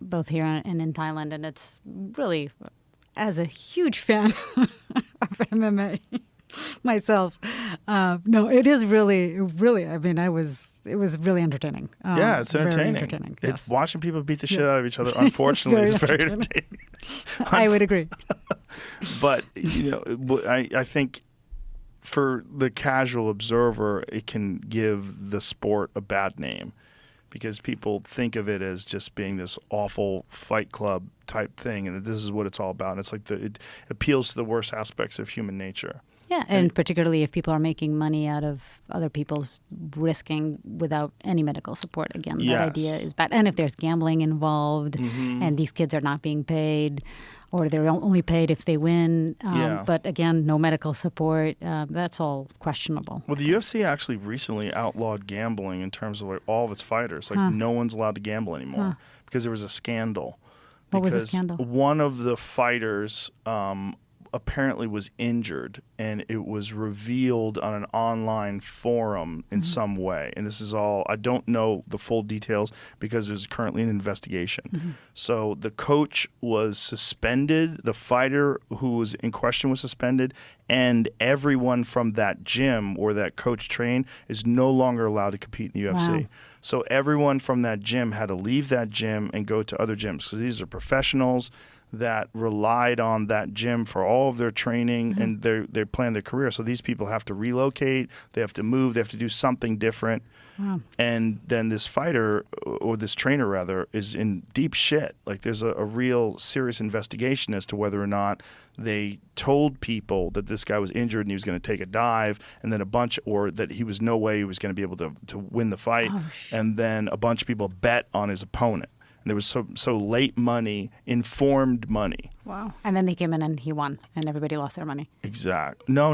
both here and in Thailand, and it's really, as a huge fan of MMA myself, no, it is really, really. I mean, it was really entertaining. Yeah, it's entertaining. Very entertaining. It's Yes. watching people beat the shit out of each other. Unfortunately, it's very entertaining. I would agree. But I think for the casual observer, it can give the sport a bad name because people think of it as just being this awful Fight Club type thing, and this is what it's all about. It's like it appeals to the worst aspects of human nature. Yeah, and particularly if people are making money out of other people's risking without any medical support. Again, that idea is bad. And if there's gambling involved and these kids are not being paid, or they're only paid if they win, but again, no medical support, that's all questionable. Well, the UFC actually recently outlawed gambling in terms of like all of its fighters. Like no one's allowed to gamble anymore because there was a scandal. What was the scandal? One of the fighters apparently was injured, and it was revealed on an online forum in some way. And this is all, I don't know the full details because there's currently an investigation. So the coach was suspended, the fighter who was in question was suspended, and everyone from that gym where that coach trained is no longer allowed to compete in the UFC. Wow. So everyone from that gym had to leave that gym and go to other gyms because these are professionals that relied on that gym for all of their training and they planned their career. So these people have to relocate, they have to move, they have to do something different. Wow. And then this fighter, or this trainer rather, is in deep shit. Like there's a real serious investigation as to whether or not they told people that this guy was injured and he was going to take a dive, and then or that he was no way he was going to be able to win the fight. And then a bunch of people bet on his opponent. And there was so late money, informed money. Wow. And then they came in and he won, and everybody lost their money. Exactly. No.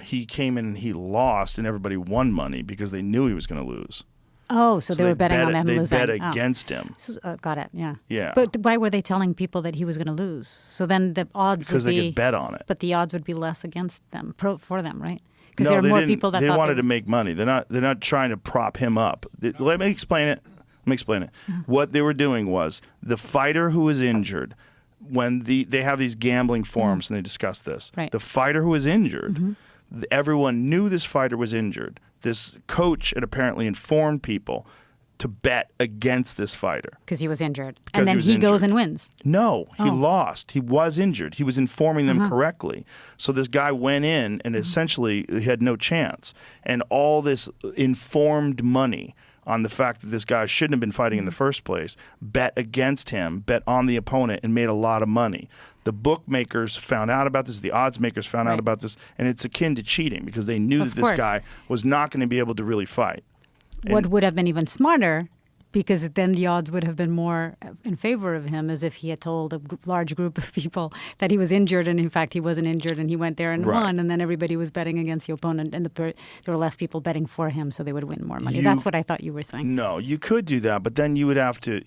He came in and he lost, and everybody won money because they knew he was going to lose. Oh, so they were betting on him losing. They bet against him. Got it, yeah. Yeah. But why were they telling people that he was going to lose? So then the odds because they could bet on it. But the odds would be less against them, for them, right? Because there are more people that they wanted to make money. They're not trying to prop him up. Let me explain it. What they were doing was the fighter who was injured, when they have these gambling forums and they discuss this. Right. The fighter who was injured, everyone knew this fighter was injured. This coach had apparently informed people to bet against this fighter. Because he was injured. And then he goes and wins. No, he lost. He was injured. He was informing them correctly. So this guy went in and essentially he had no chance. And all this informed money on the fact that this guy shouldn't have been fighting in the first place, bet against him, bet on the opponent, and made a lot of money. The bookmakers found out about this, the odds makers found out about this, and it's akin to cheating because they knew that this guy was not going to be able to really fight. What would have been even smarter, because then the odds would have been more in favor of him, as if he had told a large group of people that he was injured, and in fact he wasn't injured, and he went there and won, and then everybody was betting against the opponent, and there were less people betting for him, so they would win more money. That's what I thought you were saying. No, you could do that, but then you would have to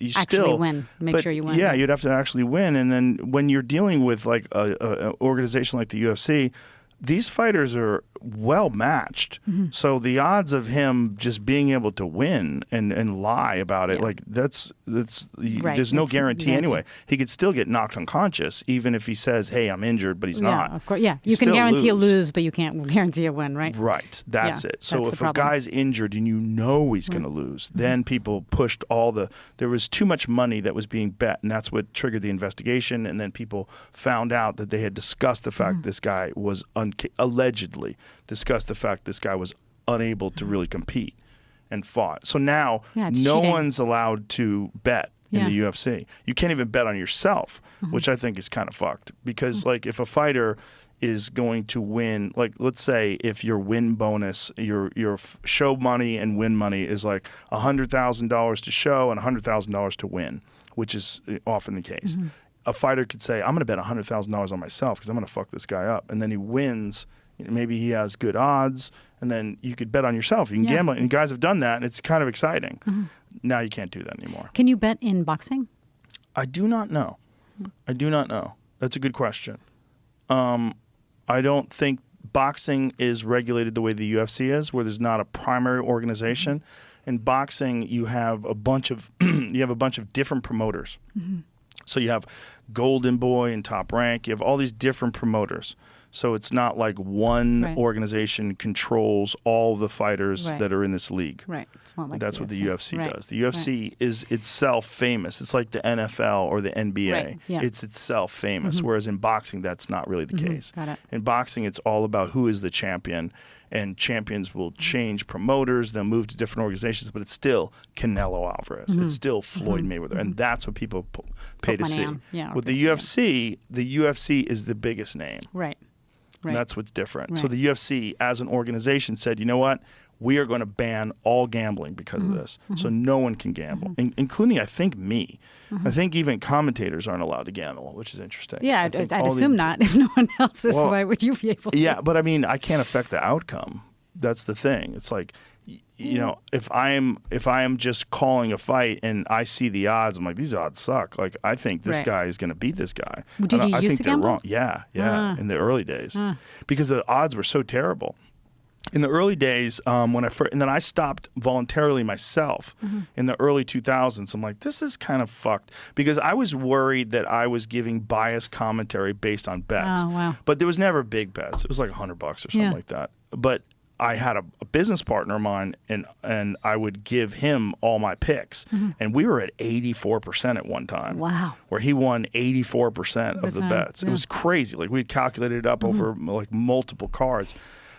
win. Make sure you win. Yeah, you'd have to actually win, and then when you're dealing with like an organization like the UFC, these fighters are well matched. So the odds of him just being able to win and lie about it, like that's there's no guarantee anyway. He could still get knocked unconscious even if he says, "Hey, I'm injured," but he's not. Of course, yeah. You can guarantee a lose, but you can't guarantee a win, right? Right. That's it. So if a guy's injured and you know he's going to lose, then people pushed there was too much money that was being bet, and that's what triggered the investigation. And then people found out that they had discussed the fact this guy was allegedly discussed the fact this guy was unable to really compete and fought. So now no cheating. one's allowed to bet in the UFC. You can't even bet on yourself, which I think is kind of fucked. Because like if a fighter is going to win, like let's say if your win bonus, your show money and win money is like $100,000 to show and $100,000 to win, which is often the case. A fighter could say, I'm going to bet $100,000 on myself because I'm going to fuck this guy up. And then he wins. Maybe he has good odds, and then you could bet on yourself. You can gamble, and guys have done that, and it's kind of exciting. Now you can't do that anymore. Can you bet in boxing? I do not know. That's a good question. I don't think boxing is regulated the way the UFC is, where there's not a primary organization. In boxing, you have a bunch of different promoters. So you have Golden Boy and Top Rank. You have all these different promoters. So it's not like one organization controls all the fighters that are in this league. Right. It's not like that's what the UFC does. The UFC is itself famous. It's like the NFL or the NBA. Right. Yeah. It's itself famous. Whereas in boxing, that's not really the case. Got it. In boxing, it's all about who is the champion. And champions will change promoters. They'll move to different organizations. But it's still Canelo Alvarez. It's still Floyd Mayweather. And that's what people pay to see. Yeah, with the UFC is the biggest name. Right. And that's what's different. Right. So the UFC, as an organization, said, you know what? We are going to ban all gambling because of this. So no one can gamble, including, I think, me. I think even commentators aren't allowed to gamble, which is interesting. Yeah, I'd assume not. If no one else is, why would you be able to? Yeah, but I mean, I can't affect the outcome. That's the thing. It's like, you know, if I am just calling a fight and I see the odds, I'm like, these odds suck. Like, I think this guy is going to beat this guy. Did you used to gamble? Wrong. Yeah, in the early days, because the odds were so terrible. In the early days, when and then I stopped voluntarily myself in the early 2000s. I'm like, this is kind of fucked, because I was worried that I was giving biased commentary based on bets. Oh, wow. But there was never big bets. It was like $100 or something like that. But I had a business partner of mine, and I would give him all my picks, and we were at 84% at one time. Wow! Where he won 84% of the bets. It was crazy. Like, we'd calculated it up over like multiple cards.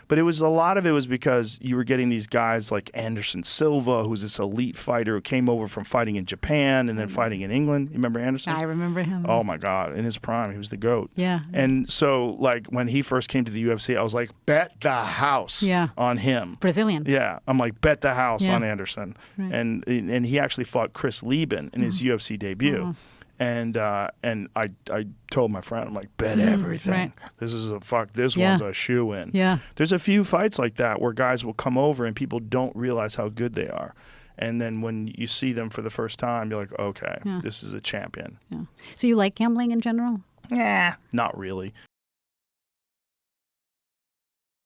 But a lot of it was because you were getting these guys like Anderson Silva, who's this elite fighter who came over from fighting in Japan and then fighting in England. You remember Anderson? I remember him. Oh my God. In his prime, he was the GOAT. Yeah. And so, like, when he first came to the UFC, I was like, bet the house on him. Brazilian. Yeah. I'm like, bet the house on Anderson. Right. And he actually fought Chris Lieben in his UFC debut. And I told my friend, I'm like, bet everything. Right. This is this one's a shoe-in. Yeah. There's a few fights like that where guys will come over and people don't realize how good they are. And then when you see them for the first time, you're like, okay, this is a champion. Yeah. So you like gambling in general? Yeah, not really.